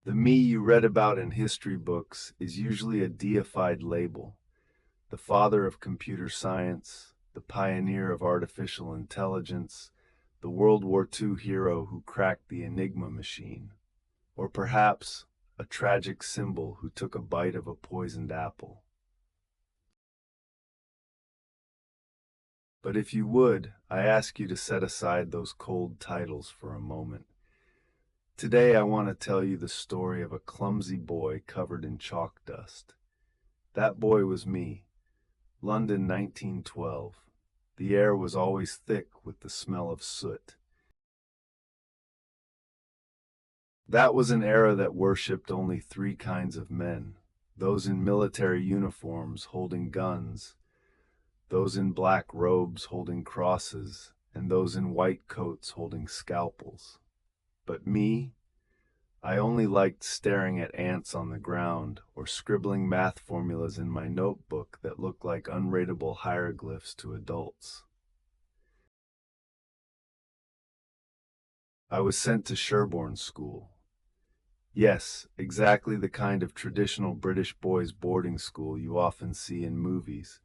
The me you read about in history books is usually a deified label, the father of computer science, the pioneer of artificial intelligence, the World War II hero who cracked the Enigma machine, or perhaps a tragic symbol who took a bite of a poisoned apple. But if you would, I ask you to set aside those cold titles for a moment. Today I want to tell you the story of a clumsy boy covered in chalk dust. That boy was me. London, 1912. The air was always thick with the smell of soot. That was an era that worshipped only three kinds of men: those in military uniforms holding guns, those in black robes holding crosses, and those in white coats holding scalpels. But me, I only liked staring at ants on the ground or scribbling math formulas in my notebook that looked like unreadable hieroglyphs to adults. I was sent to Sherborne School. Yes, exactly the kind of traditional British boys' boarding school you often see in movies.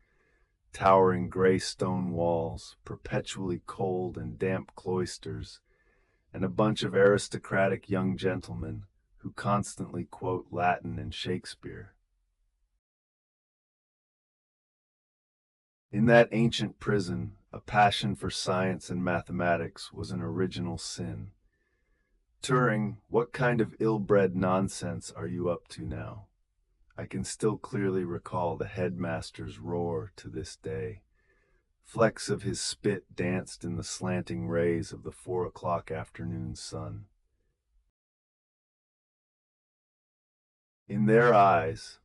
Towering gray stone walls, perpetually cold and damp cloisters, and a bunch of aristocratic young gentlemen who constantly quote Latin and Shakespeare. In that ancient prison, a passion for science and mathematics was an original sin. Turing, what kind of ill-bred nonsense are you up to now? I can still clearly recall the headmaster's roar to this day. Flecks of his spit danced in the slanting rays of the 4 o'clock afternoon sun. In their eyes,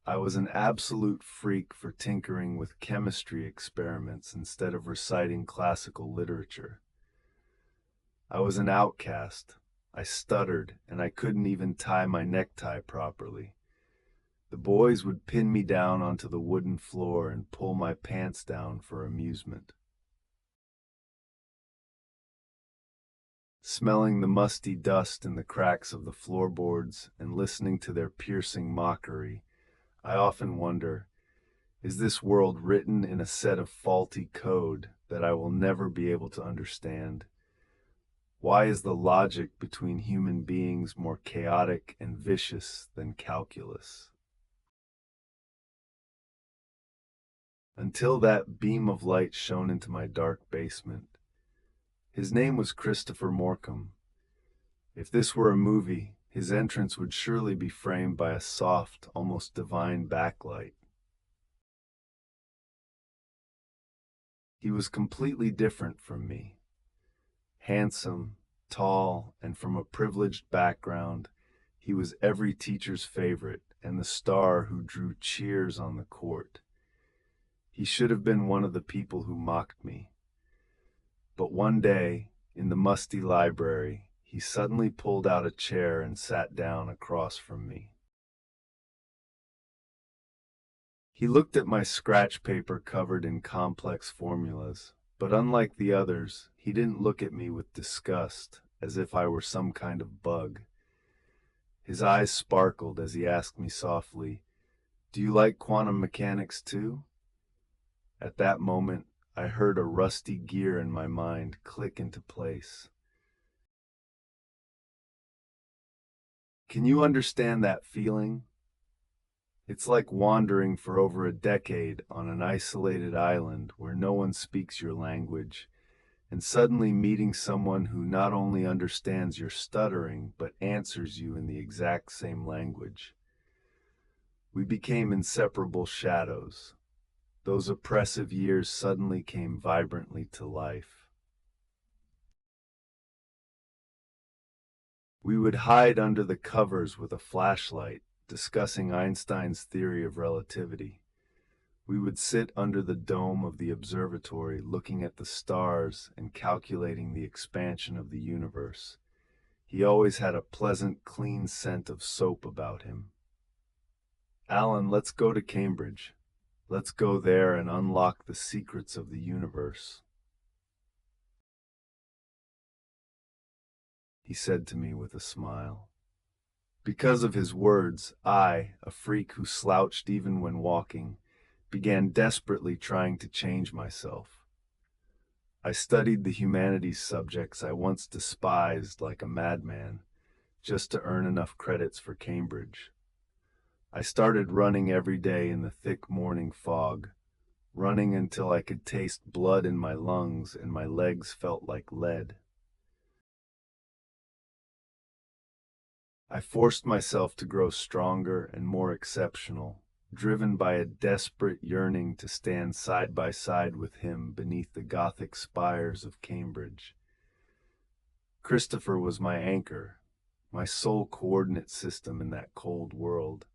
I was an absolute freak for tinkering with chemistry experiments instead of reciting classical literature. I was an outcast. I stuttered, and I couldn't even tie my necktie properly. The boys would pin me down onto the wooden floor and pull my pants down for amusement. Smelling the musty dust in the cracks of the floorboards and listening to their piercing mockery, I often wonder, is this world written in a set of faulty code that I will never be able to understand? Why is the logic between human beings more chaotic and vicious than calculus? Until that beam of light shone into my dark basement. His name was Christopher Morcom. If this were a movie, his entrance would surely be framed by a soft, almost divine backlight. He was completely different from me. Handsome, tall, and from a privileged background, he was every teacher's favorite and the star who drew cheers on the court. He should have been one of the people who mocked me. But one day, in the musty library, he suddenly pulled out a chair and sat down across from me. He looked at my scratch paper covered in complex formulas, but unlike the others, he didn't look at me with disgust, as if I were some kind of bug. His eyes sparkled as he asked me softly, "Do you like quantum mechanics too?" At that moment, I heard a rusty gear in my mind click into place. Can you understand that feeling? It's like wandering for over a decade on an isolated island where no one speaks your language, and suddenly meeting someone who not only understands your stuttering, but answers you in the exact same language. We became inseparable shadows. Those oppressive years suddenly came vibrantly to life. We would hide under the covers with a flashlight, discussing Einstein's theory of relativity. We would sit under the dome of the observatory looking at the stars and calculating the expansion of the universe. He always had a pleasant, clean scent of soap about him. "Alan, let's go to Cambridge. Let's go there and unlock the secrets of the universe," he said to me with a smile. Because of his words, I, a freak who slouched even when walking, began desperately trying to change myself. I studied the humanities subjects I once despised like a madman, just to earn enough credits for Cambridge. I started running every day in the thick morning fog, running until I could taste blood in my lungs and my legs felt like lead. I forced myself to grow stronger and more exceptional, driven by a desperate yearning to stand side by side with him beneath the Gothic spires of Cambridge. Christopher was my anchor, my sole coordinate system in that cold world.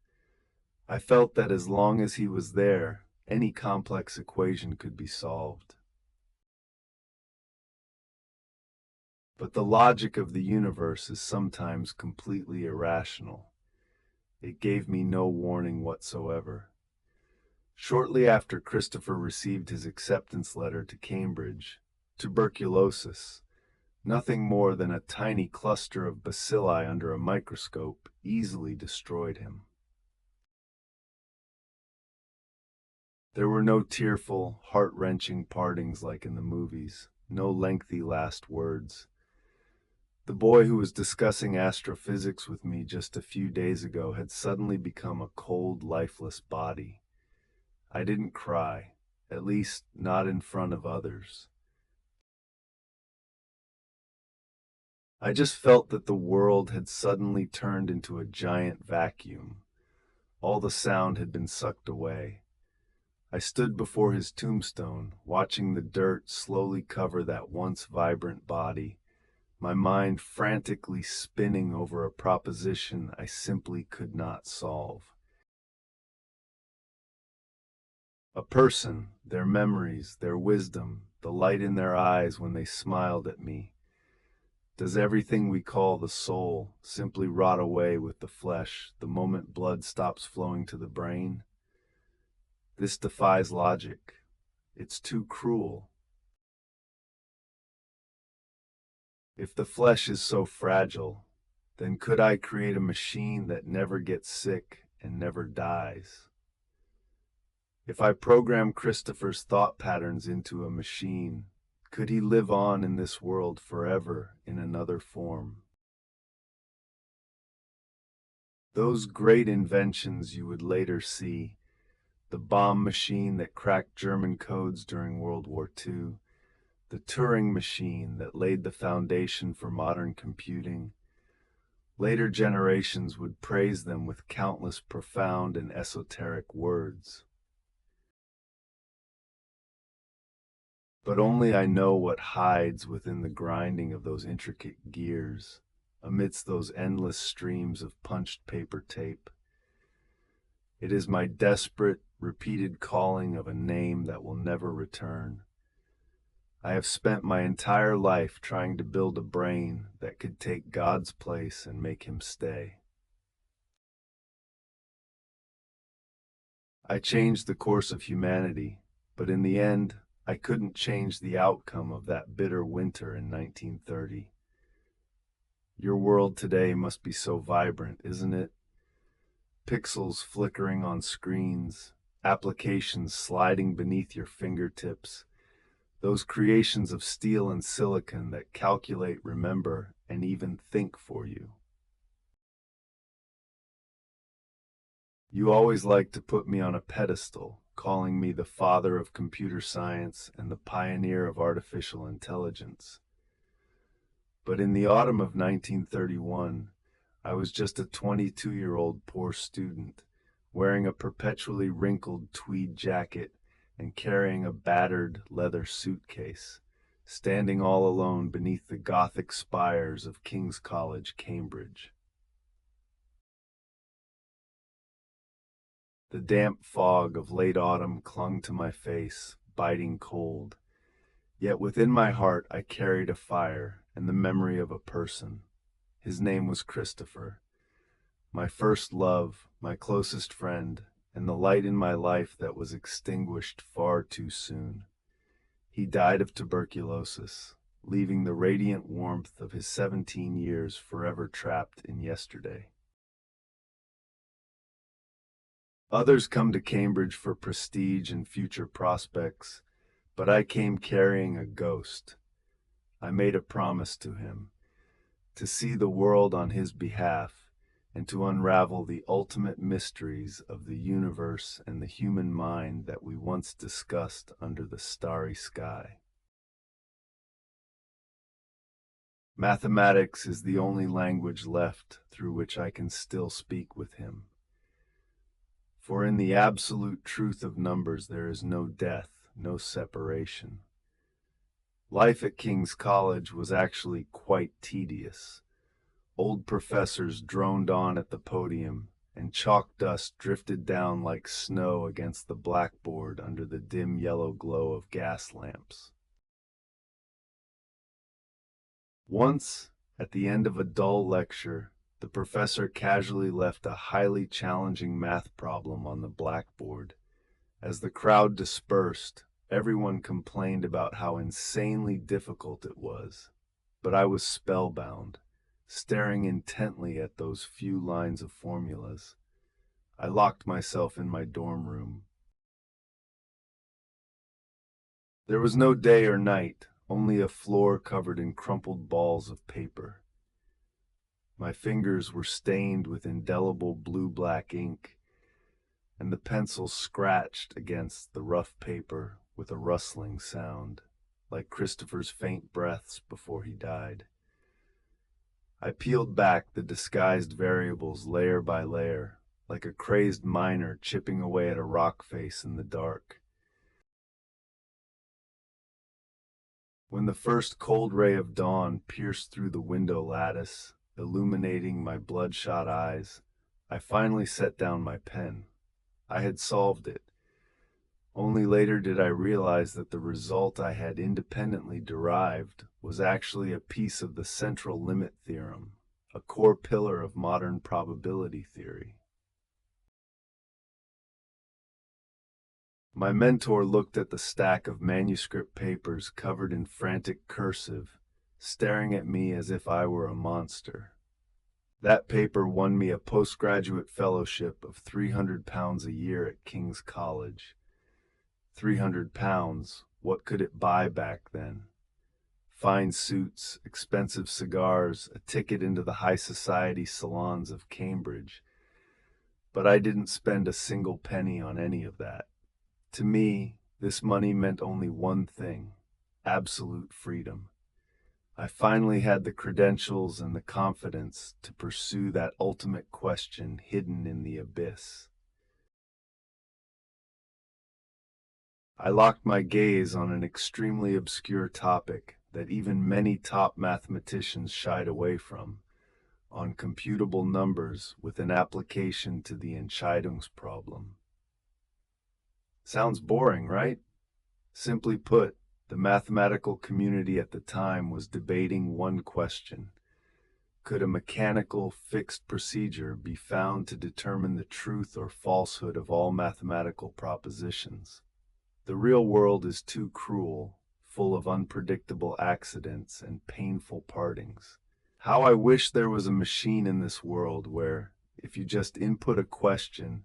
I felt that as long as he was there, any complex equation could be solved. But the logic of the universe is sometimes completely irrational. It gave me no warning whatsoever. Shortly after Christopher received his acceptance letter to Cambridge, tuberculosis, nothing more than a tiny cluster of bacilli under a microscope, easily destroyed him. There were no tearful, heart-wrenching partings like in the movies, no lengthy last words. The boy who was discussing astrophysics with me just a few days ago had suddenly become a cold, lifeless body. I didn't cry, at least not in front of others. I just felt that the world had suddenly turned into a giant vacuum. All the sound had been sucked away. I stood before his tombstone, watching the dirt slowly cover that once vibrant body, my mind frantically spinning over a proposition I simply could not solve. A person, their memories, their wisdom, the light in their eyes when they smiled at me. Does everything we call the soul simply rot away with the flesh the moment blood stops flowing to the brain? This defies logic. It's too cruel. If the flesh is so fragile, then could I create a machine that never gets sick and never dies? If I program Christopher's thought patterns into a machine, could he live on in this world forever in another form? Those great inventions you would later see, the bomb machine that cracked German codes during World War II, the Turing Machine that laid the foundation for modern computing, later generations would praise them with countless profound and esoteric words. But only I know what hides within the grinding of those intricate gears, amidst those endless streams of punched paper tape. It is my desperate, repeated calling of a name that will never return. I have spent my entire life trying to build a brain that could take God's place and make him stay. I changed the course of humanity, but in the end, I couldn't change the outcome of that bitter winter in 1930. Your world today must be so vibrant, isn't it? Pixels flickering on screens, applications sliding beneath your fingertips, those creations of steel and silicon that calculate, remember, and even think for you. You always like to put me on a pedestal, calling me the father of computer science and the pioneer of artificial intelligence. But in the autumn of 1931, I was just a 22-year-old poor student, wearing a perpetually wrinkled tweed jacket and carrying a battered leather suitcase, standing all alone beneath the Gothic spires of King's College, Cambridge. The damp fog of late autumn clung to my face, biting cold. Yet within my heart I carried a fire and the memory of a person. His name was Christopher, my first love, my closest friend, and the light in my life that was extinguished far too soon. He died of tuberculosis, leaving the radiant warmth of his 17 years forever trapped in yesterday. Others come to Cambridge for prestige and future prospects, but I came carrying a ghost. I made a promise to him to see the world on his behalf and to unravel the ultimate mysteries of the universe and the human mind that we once discussed under the starry sky. Mathematics is the only language left through which I can still speak with him. For in the absolute truth of numbers there is no death, no separation. Life at King's College was actually quite tedious. Old professors droned on at the podium, and chalk dust drifted down like snow against the blackboard under the dim yellow glow of gas lamps. Once, at the end of a dull lecture, the professor casually left a highly challenging math problem on the blackboard. As the crowd dispersed, everyone complained about how insanely difficult it was. But I was spellbound, staring intently at those few lines of formulas. I locked myself in my dorm room. There was no day or night, only a floor covered in crumpled balls of paper. My fingers were stained with indelible blue-black ink, and the pencil scratched against the rough paper with a rustling sound, like Christopher's faint breaths before he died. I peeled back the disguised variables layer by layer, like a crazed miner chipping away at a rock face in the dark. When the first cold ray of dawn pierced through the window lattice, illuminating my bloodshot eyes, I finally set down my pen. I had solved it. Only later did I realize that the result I had independently derived was actually a piece of the central limit theorem, a core pillar of modern probability theory. My mentor looked at the stack of manuscript papers covered in frantic cursive, staring at me as if I were a monster. That paper won me a postgraduate fellowship of £300 a year at King's College. £300, what could it buy back then? Fine suits, expensive cigars, a ticket into the high society salons of Cambridge. But I didn't spend a single penny on any of that. To me, this money meant only one thing: absolute freedom. I finally had the credentials and the confidence to pursue that ultimate question hidden in the abyss. I locked my gaze on an extremely obscure topic that even many top mathematicians shied away from, on computable numbers with an application to the Entscheidungsproblem. Sounds boring, right? Simply put, the mathematical community at the time was debating one question: could a mechanical, fixed procedure be found to determine the truth or falsehood of all mathematical propositions? The real world is too cruel, full of unpredictable accidents and painful partings. How I wish there was a machine in this world where, if you just input a question,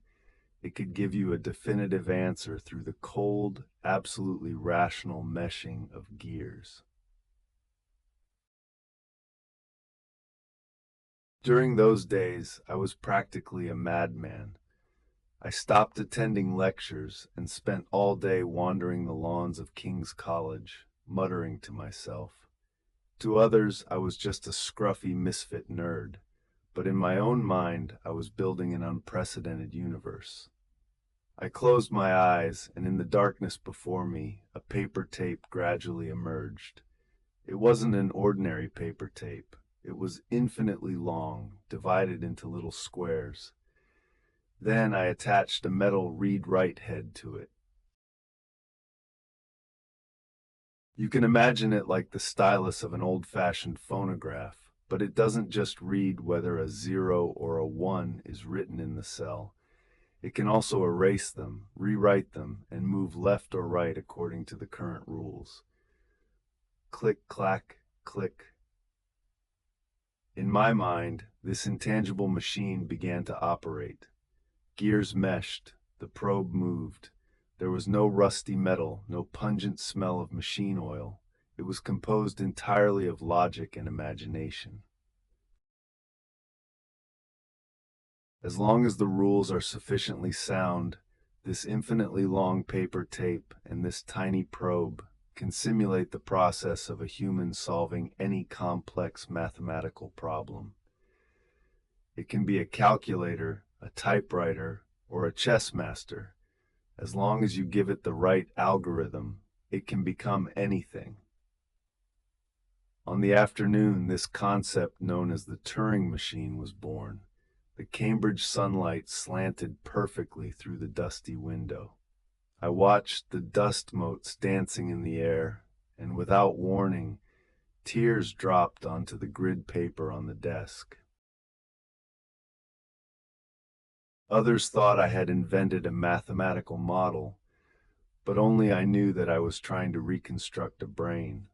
it could give you a definitive answer through the cold, absolutely rational meshing of gears. During those days, I was practically a madman. I stopped attending lectures and spent all day wandering the lawns of King's College, muttering to myself. To others, I was just a scruffy misfit nerd, but in my own mind, I was building an unprecedented universe. I closed my eyes, and in the darkness before me, a paper tape gradually emerged. It wasn't an ordinary paper tape. It was infinitely long, divided into little squares. Then I attached a metal read-write head to it. You can imagine it like the stylus of an old-fashioned phonograph, but it doesn't just read whether a 0 or a 1 is written in the cell. It can also erase them, rewrite them, and move left or right according to the current rules. Click, clack, click. In my mind, this intangible machine began to operate. Gears meshed, the probe moved. There was no rusty metal, no pungent smell of machine oil. It was composed entirely of logic and imagination. As long as the rules are sufficiently sound, this infinitely long paper tape and this tiny probe can simulate the process of a human solving any complex mathematical problem. It can be a calculator, a typewriter, or a chess master. As long as you give it the right algorithm, it can become anything. On the afternoon, this concept known as the Turing Machine was born. The Cambridge sunlight slanted perfectly through the dusty window. I watched the dust motes dancing in the air, and without warning, tears dropped onto the grid paper on the desk. Others thought I had invented a mathematical model, but only I knew that I was trying to reconstruct a brain.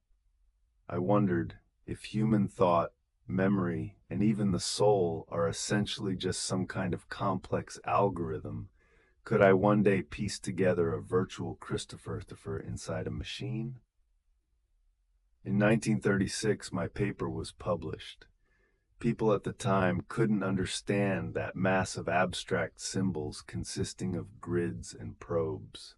I wondered if human thought, memory, and even the soul are essentially just some kind of complex algorithm. Could I one day piece together a virtual Christopher inside a machine? In 1936, my paper was published. People at the time couldn't understand that mass of abstract symbols consisting of grids and probes.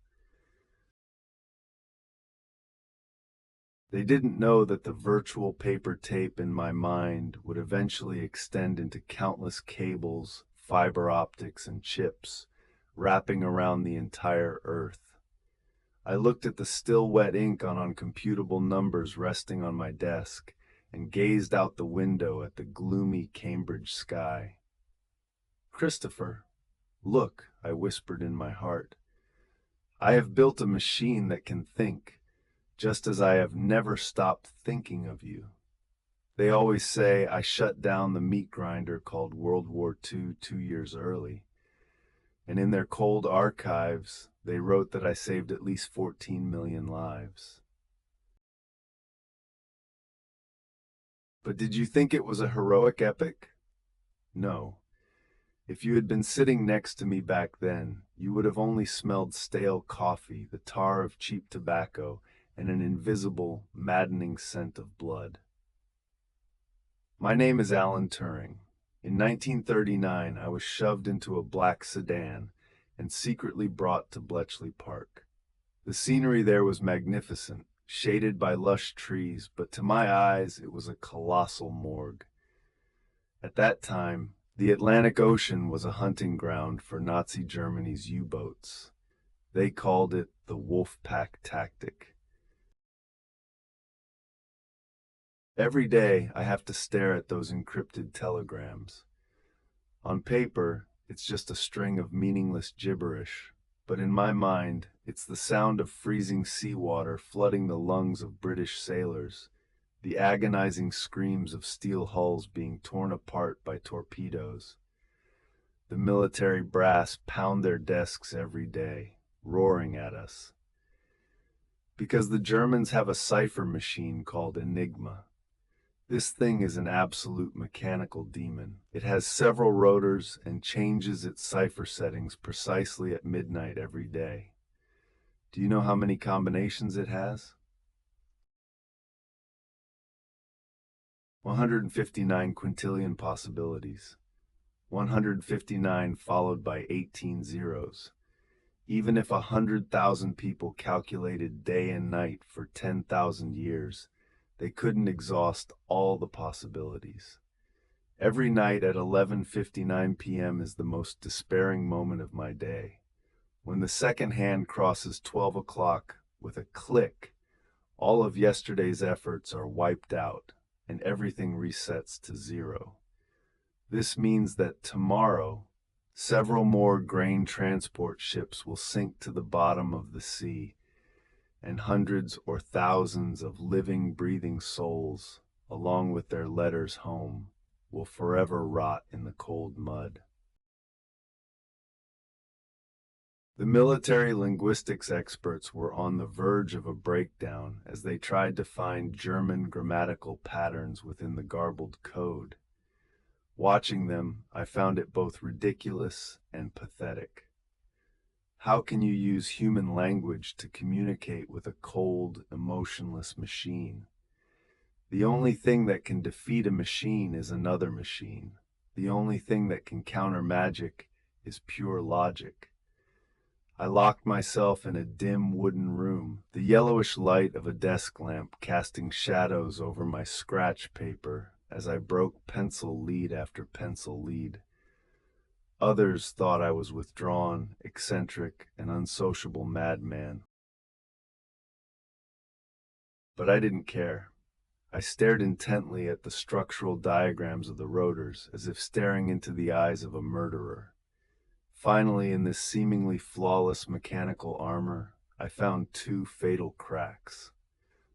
They didn't know that the virtual paper tape in my mind would eventually extend into countless cables, fiber optics, and chips, wrapping around the entire Earth. I looked at the still wet ink on uncomputable numbers resting on my desk and gazed out the window at the gloomy Cambridge sky. "Christopher, look," I whispered in my heart. "I have built a machine that can think, just as I have never stopped thinking of you." They always say I shut down the meat grinder called World War II 2 years early. And in their cold archives, they wrote that I saved at least 14 million lives. But did you think it was a heroic epic? No. If you had been sitting next to me back then, you would have only smelled stale coffee, the tar of cheap tobacco, and an invisible, maddening scent of blood. My name is Alan Turing. In 1939, I was shoved into a black sedan and secretly brought to Bletchley Park. The scenery there was magnificent, shaded by lush trees, but to my eyes it was a colossal morgue. At that time, the Atlantic Ocean was a hunting ground for Nazi Germany's U-boats. They called it the Wolfpack tactic. Every day, I have to stare at those encrypted telegrams. On paper, it's just a string of meaningless gibberish, but in my mind, it's the sound of freezing seawater flooding the lungs of British sailors, the agonizing screams of steel hulls being torn apart by torpedoes. The military brass pound their desks every day, roaring at us. Because the Germans have a cipher machine called Enigma. This thing is an absolute mechanical demon. It has several rotors and changes its cipher settings precisely at midnight every day. Do you know how many combinations it has? 159 quintillion possibilities. 159 followed by 18 zeros. Even if 100,000 people calculated day and night for 10,000 years, they couldn't exhaust all the possibilities. Every night at 11:59 p.m. is the most despairing moment of my day. When the second hand crosses 12 o'clock, with a click, all of yesterday's efforts are wiped out and everything resets to zero. This means that tomorrow, several more grain transport ships will sink to the bottom of the sea, and hundreds or thousands of living, breathing souls, along with their letters home, will forever rot in the cold mud. The military linguistics experts were on the verge of a breakdown as they tried to find German grammatical patterns within the garbled code. Watching them, I found it both ridiculous and pathetic. How can you use human language to communicate with a cold, emotionless machine? The only thing that can defeat a machine is another machine. The only thing that can counter magic is pure logic. I locked myself in a dim wooden room, the yellowish light of a desk lamp casting shadows over my scratch paper as I broke pencil lead after pencil lead. Others thought I was withdrawn, eccentric, an unsociable madman. But I didn't care. I stared intently at the structural diagrams of the rotors, as if staring into the eyes of a murderer. Finally, in this seemingly flawless mechanical armor, I found two fatal cracks.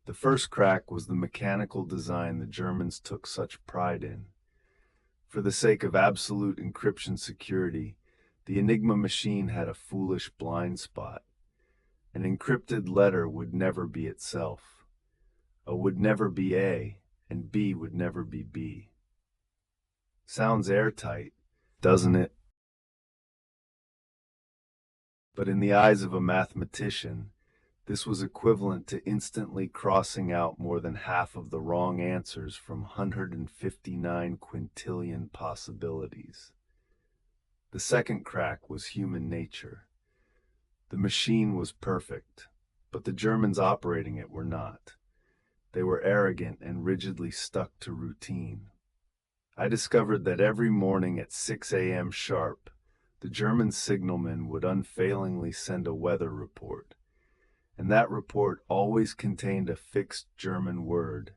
The first crack was the mechanical design the Germans took such pride in. For the sake of absolute encryption security, the Enigma machine had a foolish blind spot. An encrypted letter would never be itself. A would never be A, and B would never be B. Sounds airtight, doesn't it? But in the eyes of a mathematician, this was equivalent to instantly crossing out more than half of the wrong answers from 159 quintillion possibilities. The second crack was human nature. The machine was perfect, but the Germans operating it were not. They were arrogant and rigidly stuck to routine. I discovered that every morning at 6 a.m. sharp, the German signalman would unfailingly send a weather report, and that report always contained a fixed German word.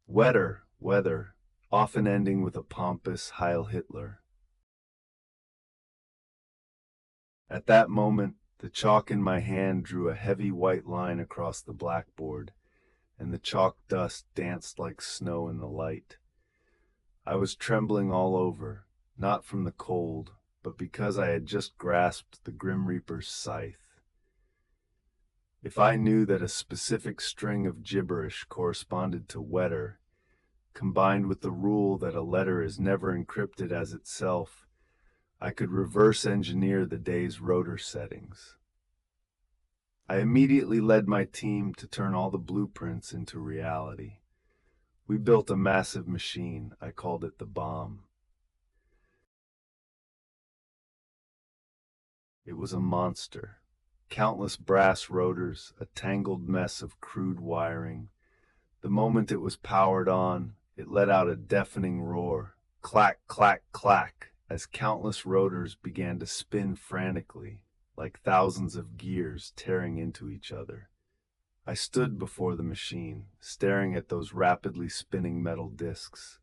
Wetter, weather, often ending with a pompous Heil Hitler. At that moment, the chalk in my hand drew a heavy white line across the blackboard, and the chalk dust danced like snow in the light. I was trembling all over, not from the cold, but because I had just grasped the Grim Reaper's scythe. If I knew that a specific string of gibberish corresponded to wetter, combined with the rule that a letter is never encrypted as itself, I could reverse engineer the day's rotor settings. I immediately led my team to turn all the blueprints into reality. We built a massive machine. I called it the bomb. It was a monster. Countless brass rotors, a tangled mess of crude wiring. The moment it was powered on, it let out a deafening roar. Clack, clack, clack, as countless rotors began to spin frantically, like thousands of gears tearing into each other. I stood before the machine, staring at those rapidly spinning metal discs.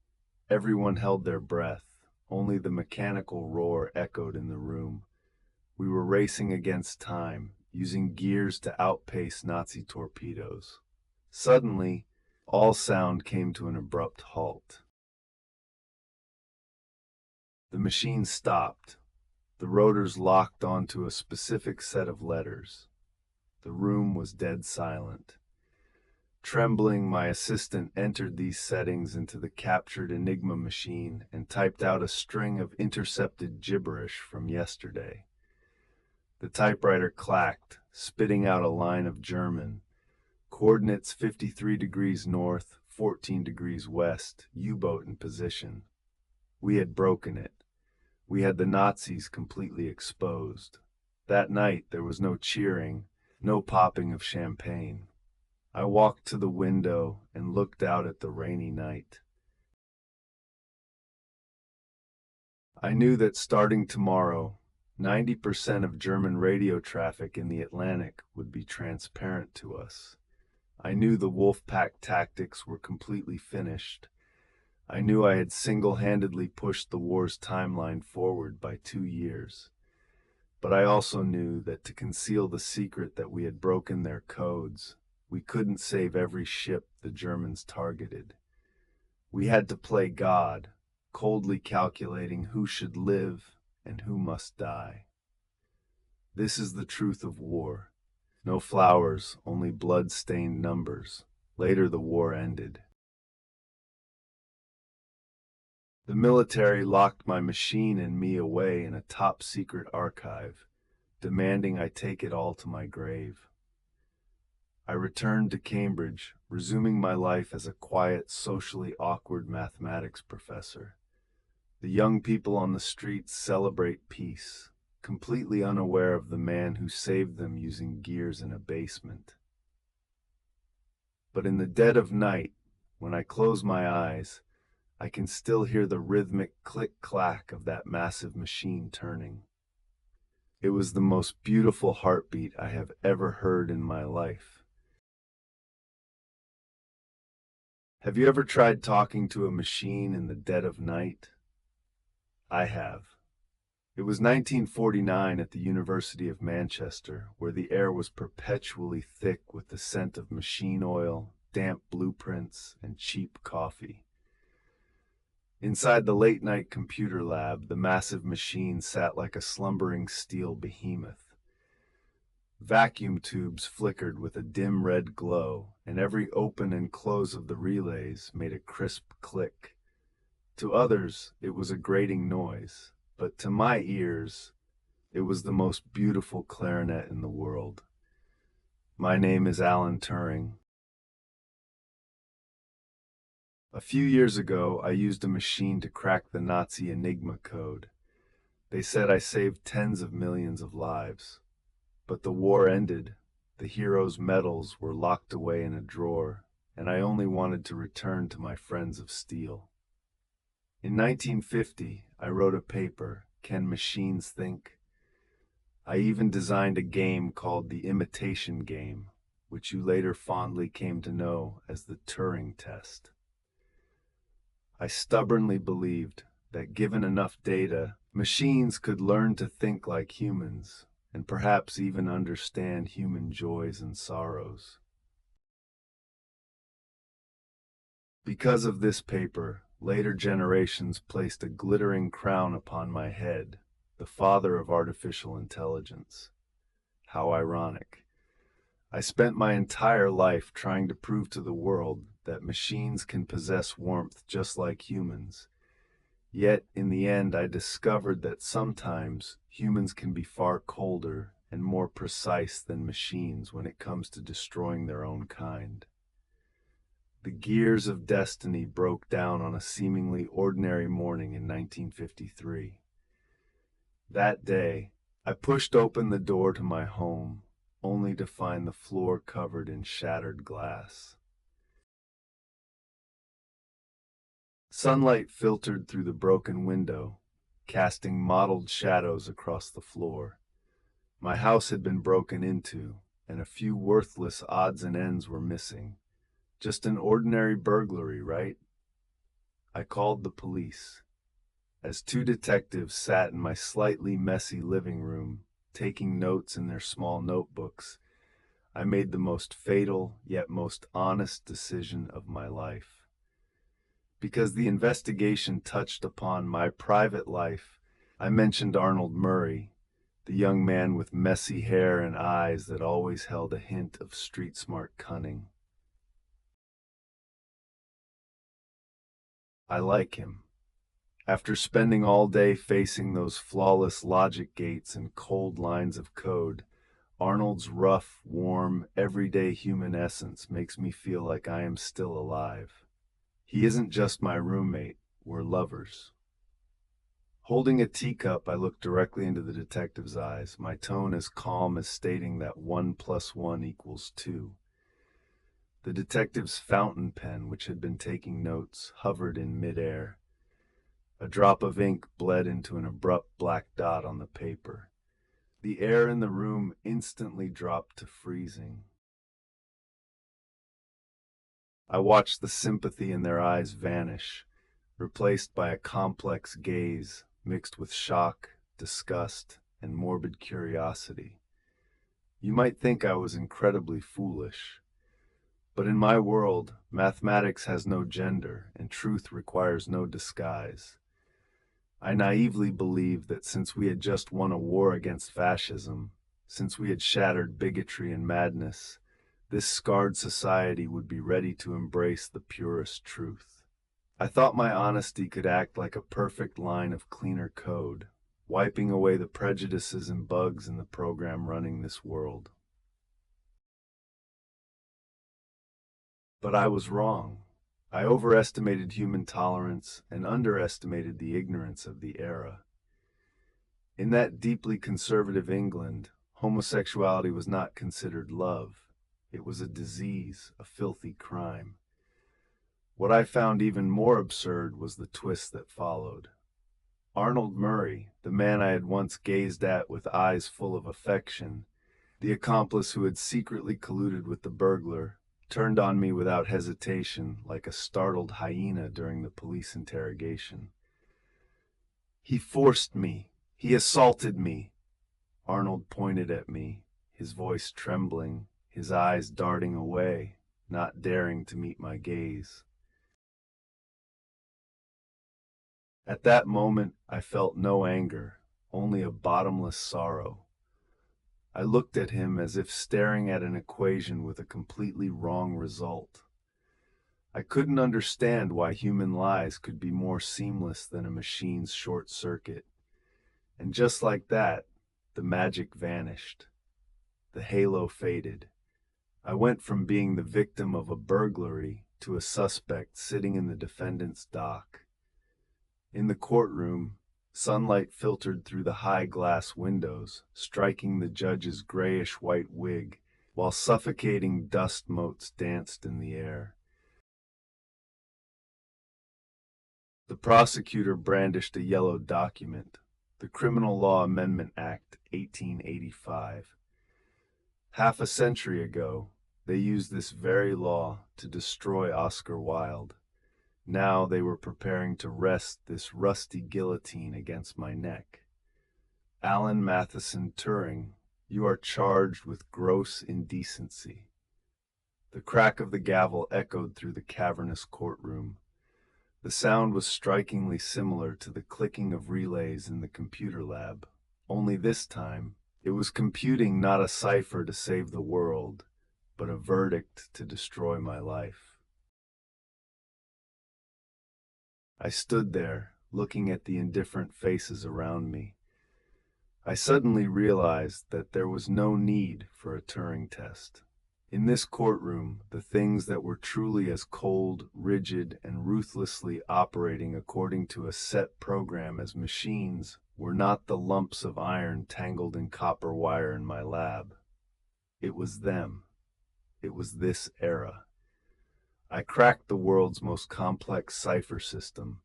Everyone held their breath. Only the mechanical roar echoed in the room. We were racing against time, using gears to outpace Nazi torpedoes. Suddenly, all sound came to an abrupt halt. The machine stopped. The rotors locked onto a specific set of letters. The room was dead silent. Trembling, my assistant entered these settings into the captured Enigma machine and typed out a string of intercepted gibberish from yesterday. The typewriter clacked, spitting out a line of German. Coordinates 53 degrees north, 14 degrees west, U-boat in position. We had broken it. We had the Nazis completely exposed. That night there was no cheering, no popping of champagne. I walked to the window and looked out at the rainy night. I knew that starting tomorrow, 90% of German radio traffic in the Atlantic would be transparent to us. I knew the Wolfpack tactics were completely finished. I knew I had single-handedly pushed the war's timeline forward by 2 years. But I also knew that to conceal the secret that we had broken their codes, we couldn't save every ship the Germans targeted. We had to play God, coldly calculating who should live and who must die. This is the truth of war. No flowers, only blood-stained numbers. Later the war ended. The military locked my machine and me away in a top-secret archive, demanding I take it all to my grave. I returned to Cambridge, resuming my life as a quiet, socially awkward mathematics professor. The young people on the streets celebrate peace, completely unaware of the man who saved them using gears in a basement. But in the dead of night, when I close my eyes, I can still hear the rhythmic click-clack of that massive machine turning. It was the most beautiful heartbeat I have ever heard in my life. Have you ever tried talking to a machine in the dead of night? I have. It was 1949 at the University of Manchester, where the air was perpetually thick with the scent of machine oil, damp blueprints, and cheap coffee. Inside the late-night computer lab, the massive machine sat like a slumbering steel behemoth. Vacuum tubes flickered with a dim red glow, and every open and close of the relays made a crisp click. To others, it was a grating noise, but to my ears, it was the most beautiful clarinet in the world. My name is Alan Turing. A few years ago, I used a machine to crack the Nazi Enigma code. They said I saved tens of millions of lives. But the war ended, the hero's medals were locked away in a drawer, and I only wanted to return to my friends of steel. In 1950, I wrote a paper, Can Machines Think? I even designed a game called the Imitation Game, which you later fondly came to know as the Turing test. I stubbornly believed that given enough data, machines could learn to think like humans, and perhaps even understand human joys and sorrows. Because of this paper, later generations placed a glittering crown upon my head, the father of artificial intelligence. How ironic. I spent my entire life trying to prove to the world that machines can possess warmth just like humans. Yet, in the end, I discovered that sometimes humans can be far colder and more precise than machines when it comes to destroying their own kind. The gears of destiny broke down on a seemingly ordinary morning in 1953. That day, I pushed open the door to my home, only to find the floor covered in shattered glass. Sunlight filtered through the broken window, casting mottled shadows across the floor. My house had been broken into, and a few worthless odds and ends were missing. Just an ordinary burglary, right? I called the police. As two detectives sat in my slightly messy living room, taking notes in their small notebooks, I made the most fatal yet most honest decision of my life. Because the investigation touched upon my private life, I mentioned Arnold Murray, the young man with messy hair and eyes that always held a hint of street-smart cunning. I like him. After spending all day facing those flawless logic gates and cold lines of code, Arnold's rough, warm, everyday human essence makes me feel like I am still alive. He isn't just my roommate, we're lovers. Holding a teacup, I looked directly into the detective's eyes, my tone as calm as stating that 1 + 1 = 2. The detective's fountain pen, which had been taking notes, hovered in midair. A drop of ink bled into an abrupt black dot on the paper. The air in the room instantly dropped to freezing. I watched the sympathy in their eyes vanish, replaced by a complex gaze mixed with shock, disgust, and morbid curiosity. You might think I was incredibly foolish, but in my world, mathematics has no gender and truth requires no disguise. I naively believed that since we had just won a war against fascism, since we had shattered bigotry and madness, this scarred society would be ready to embrace the purest truth. I thought my honesty could act like a perfect line of cleaner code, wiping away the prejudices and bugs in the program running this world. But I was wrong. I overestimated human tolerance and underestimated the ignorance of the era. In that deeply conservative England, homosexuality was not considered love. It was a disease, a filthy crime. What I found even more absurd was the twist that followed. Arnold Murray, the man I had once gazed at with eyes full of affection, the accomplice who had secretly colluded with the burglar, turned on me without hesitation, like a startled hyena during the police interrogation. "He forced me. He assaulted me." Arnold pointed at me, his voice trembling, his eyes darting away, not daring to meet my gaze. At that moment, I felt no anger, only a bottomless sorrow. I looked at him as if staring at an equation with a completely wrong result. I couldn't understand why human lies could be more seamless than a machine's short circuit. And just like that, the magic vanished. The halo faded. I went from being the victim of a burglary to a suspect sitting in the defendant's dock. In the courtroom, sunlight filtered through the high glass windows, striking the judge's grayish-white wig, while suffocating dust motes danced in the air. The prosecutor brandished a yellow document, the Criminal Law Amendment Act, 1885. Half a century ago, they used this very law to destroy Oscar Wilde. Now they were preparing to rest this rusty guillotine against my neck. Alan Matheson Turing, you are charged with gross indecency. The crack of the gavel echoed through the cavernous courtroom. The sound was strikingly similar to the clicking of relays in the computer lab. Only this time, it was computing not a cipher to save the world, but a verdict to destroy my life. I stood there, looking at the indifferent faces around me. I suddenly realized that there was no need for a Turing test. In this courtroom, the things that were truly as cold, rigid, and ruthlessly operating according to a set program as machines were not the lumps of iron tangled in copper wire in my lab. It was them. It was this era. I cracked the world's most complex cipher system,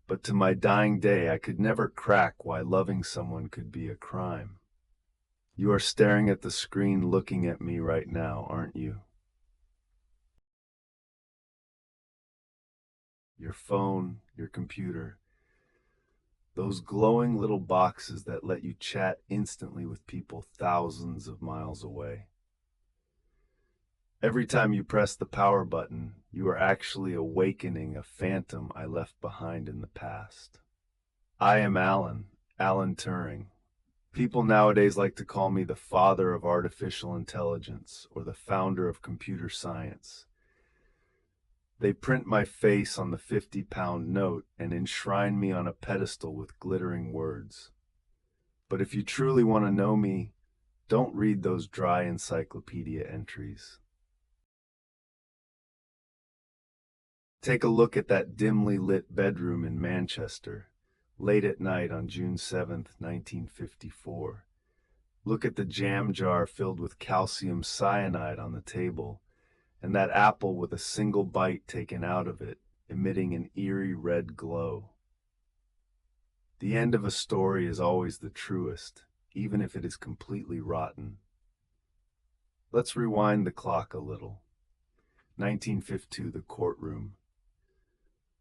but to my dying day I could never crack why loving someone could be a crime. You are staring at the screen looking at me right now, aren't you? Your phone, your computer, those glowing little boxes that let you chat instantly with people thousands of miles away. Every time you press the power button, you are actually awakening a phantom I left behind in the past. I am Alan Turing. People nowadays like to call me the father of artificial intelligence or the founder of computer science. They print my face on the 50-pound note and enshrine me on a pedestal with glittering words. But if you truly want to know me, don't read those dry encyclopedia entries. Take a look at that dimly lit bedroom in Manchester, late at night on June 7th, 1954. Look at the jam jar filled with calcium cyanide on the table, and that apple with a single bite taken out of it, emitting an eerie red glow. The end of a story is always the truest, even if it is completely rotten. Let's rewind the clock a little. 1952, the courtroom.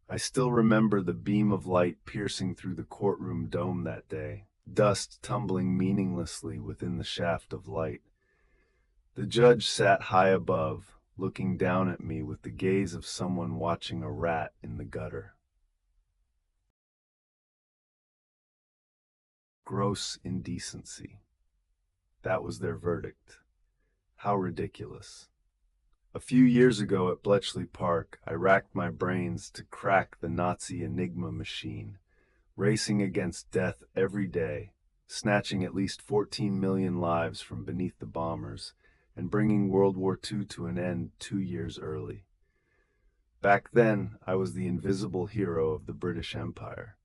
I still remember the beam of light piercing through the courtroom dome that day, dust tumbling meaninglessly within the shaft of light. The judge sat high above, looking down at me with the gaze of someone watching a rat in the gutter. Gross indecency. That was their verdict. How ridiculous. A few years ago at Bletchley Park, I racked my brains to crack the Nazi Enigma machine, racing against death every day, snatching at least 14 million lives from beneath the bombers, and bringing World War II to an end 2 years early. Back then, I was the invisible hero of the British Empire.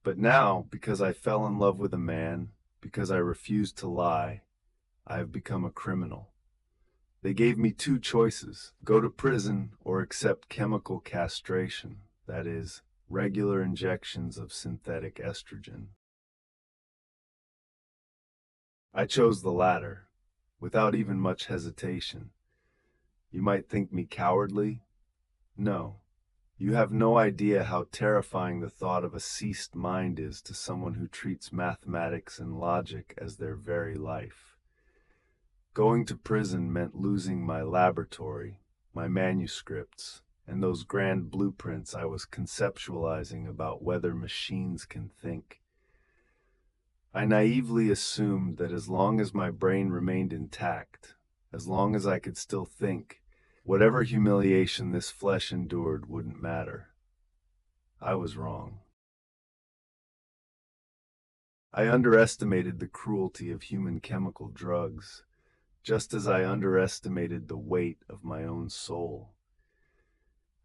But now, because I fell in love with a man, because I refused to lie, I have become a criminal. They gave me two choices: go to prison or accept chemical castration, that is, regular injections of synthetic estrogen. I chose the latter, without even much hesitation. You might think me cowardly. No. You have no idea how terrifying the thought of a seized mind is to someone who treats mathematics and logic as their very life. Going to prison meant losing my laboratory, my manuscripts, and those grand blueprints I was conceptualizing about whether machines can think. I naively assumed that as long as my brain remained intact, as long as I could still think, whatever humiliation this flesh endured wouldn't matter. I was wrong. I underestimated the cruelty of human chemical drugs, just as I underestimated the weight of my own soul.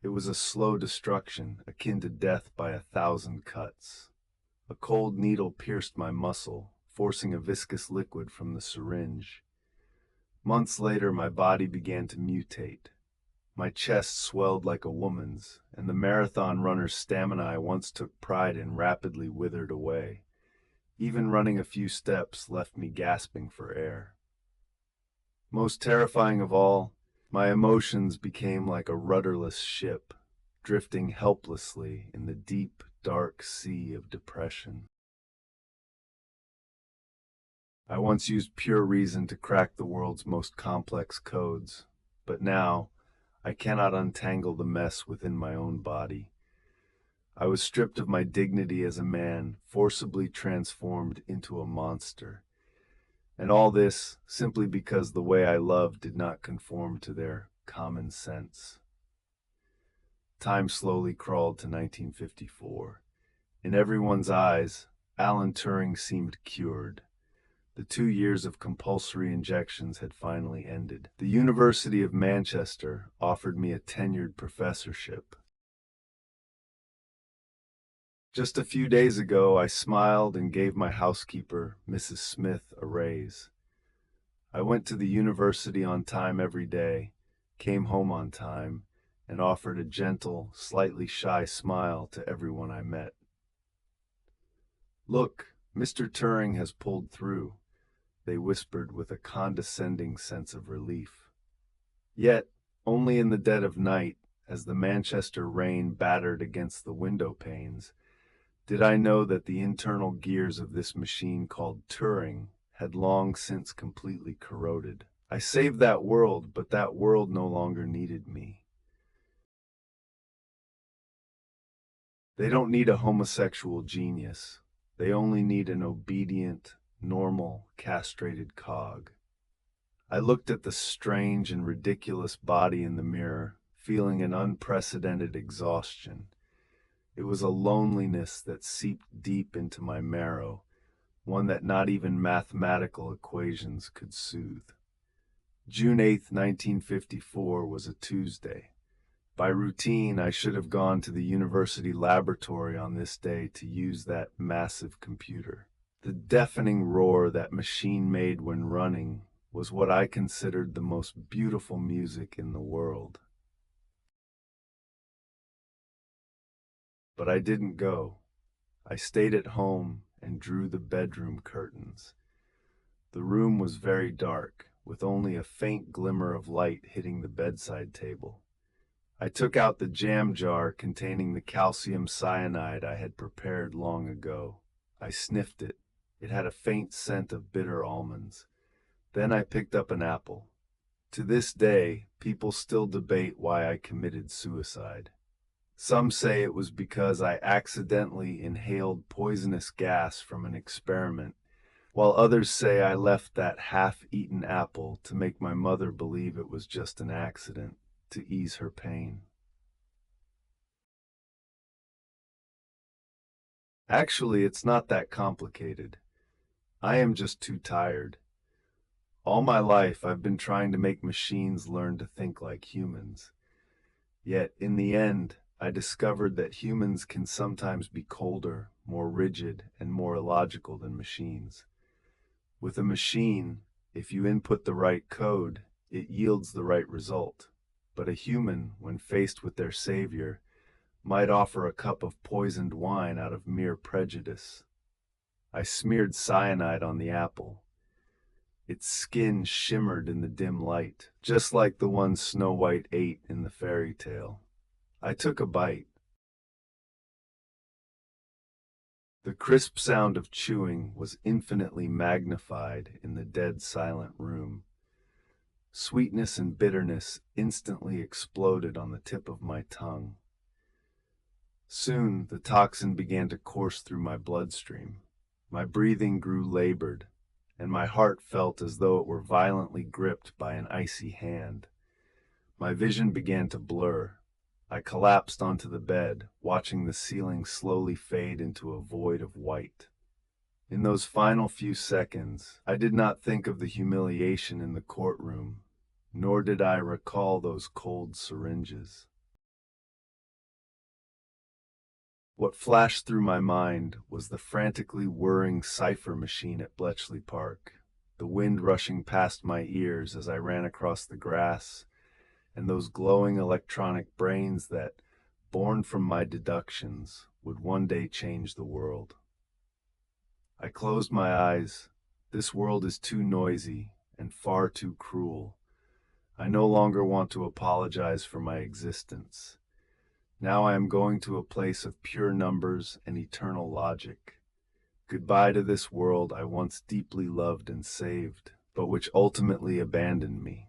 It was a slow destruction, akin to death by 1,000 cuts. A cold needle pierced my muscle, forcing a viscous liquid from the syringe. Months later, my body began to mutate. My chest swelled like a woman's, and the marathon runner's stamina I once took pride in rapidly withered away. Even running a few steps left me gasping for air. Most terrifying of all, my emotions became like a rudderless ship, drifting helplessly in the deep, dark sea of depression. I once used pure reason to crack the world's most complex codes, but now I cannot untangle the mess within my own body. I was stripped of my dignity as a man, forcibly transformed into a monster. And all this simply because the way I loved did not conform to their common sense. Time slowly crawled to 1954. In everyone's eyes, Alan Turing seemed cured. The 2 years of compulsory injections had finally ended. The University of Manchester offered me a tenured professorship. Just a few days ago, I smiled and gave my housekeeper, Mrs. Smith, a raise. I went to the university on time every day, came home on time, and offered a gentle, slightly shy smile to everyone I met. "Look, Mr. Turing has pulled through," they whispered with a condescending sense of relief. Yet, only in the dead of night, as the Manchester rain battered against the window panes, did I know that the internal gears of this machine called Turing had long since completely corroded. I saved that world, but that world no longer needed me. They don't need a homosexual genius. They only need an obedient, normal, castrated cog. I looked at the strange and ridiculous body in the mirror, feeling an unprecedented exhaustion. It was a loneliness that seeped deep into my marrow, one that not even mathematical equations could soothe. June 8, 1954 was a Tuesday. By routine, I should have gone to the university laboratory on this day to use that massive computer. The deafening roar that machine made when running was what I considered the most beautiful music in the world. But I didn't go. I stayed at home and drew the bedroom curtains. The room was very dark, with only a faint glimmer of light hitting the bedside table. I took out the jam jar containing the calcium cyanide I had prepared long ago. I sniffed it. It had a faint scent of bitter almonds. Then I picked up an apple. To this day, people still debate why I committed suicide. Some say it was because I accidentally inhaled poisonous gas from an experiment, while others say I left that half-eaten apple to make my mother believe it was just an accident to ease her pain. Actually, it's not that complicated. I am just too tired. All my life, I've been trying to make machines learn to think like humans. Yet, in the end, I discovered that humans can sometimes be colder, more rigid, and more illogical than machines. With a machine, if you input the right code, it yields the right result. But a human, when faced with their savior, might offer a cup of poisoned wine out of mere prejudice. I smeared cyanide on the apple. Its skin shimmered in the dim light, just like the one Snow White ate in the fairy tale. I took a bite. The crisp sound of chewing was infinitely magnified in the dead silent room. Sweetness and bitterness instantly exploded on the tip of my tongue. Soon, the toxin began to course through my bloodstream. My breathing grew labored, and my heart felt as though it were violently gripped by an icy hand. My vision began to blur. I collapsed onto the bed, watching the ceiling slowly fade into a void of white. In those final few seconds, I did not think of the humiliation in the courtroom, nor did I recall those cold syringes. What flashed through my mind was the frantically whirring cipher machine at Bletchley Park, the wind rushing past my ears as I ran across the grass, and those glowing electronic brains that, born from my deductions, would one day change the world. I closed my eyes. This world is too noisy and far too cruel. I no longer want to apologize for my existence. Now I am going to a place of pure numbers and eternal logic. Goodbye to this world I once deeply loved and saved, but which ultimately abandoned me.